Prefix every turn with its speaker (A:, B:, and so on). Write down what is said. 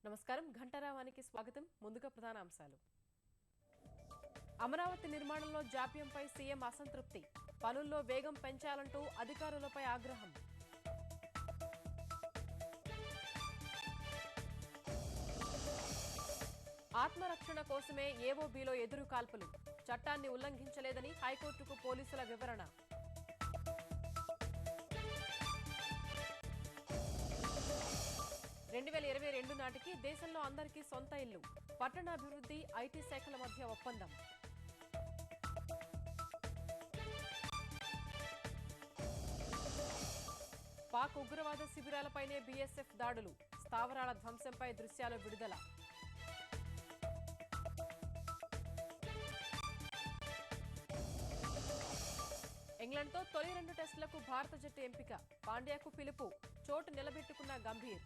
A: నమస్కారం ఘంటారావానికి స్వాగతం ముందుగా ప్రధాన అంశాలు అమరావతి నిర్మాణంలో జాప్యంపై సీఎం అసంతృప్తి పనుల్లో వేగం పెంచాలంటూ అధికారులపై ఆగ్రహం ఆత్మరక్షణ కోసమే ఏవోబీలో ఎదురు కాల్పులు చట్టాన్ని ఉల్లంఘించలేదని హైకోర్టుకు పోలీసుల వివరణ 2022 నాటికి దేశంలో అందరికీ సొంత ఇల్లు పట్టణాభివృద్ధి ఐటీ శాఖల మధ్య ఒప్పందం పాక్ ఉగ్రవాద శిబిరాలపైనే బీఎస్ఎఫ్ దాడులు స్థావరాల ధ్వంసంపై దృశ్యాలు విడుదల ఇంగ్లాండ్తో తొలి 2 టెస్టులకు భారత జట్టు ఎంపిక పాండ్యాకు పిలుపు చోటు నిలబెట్టుకున్న గంభీర్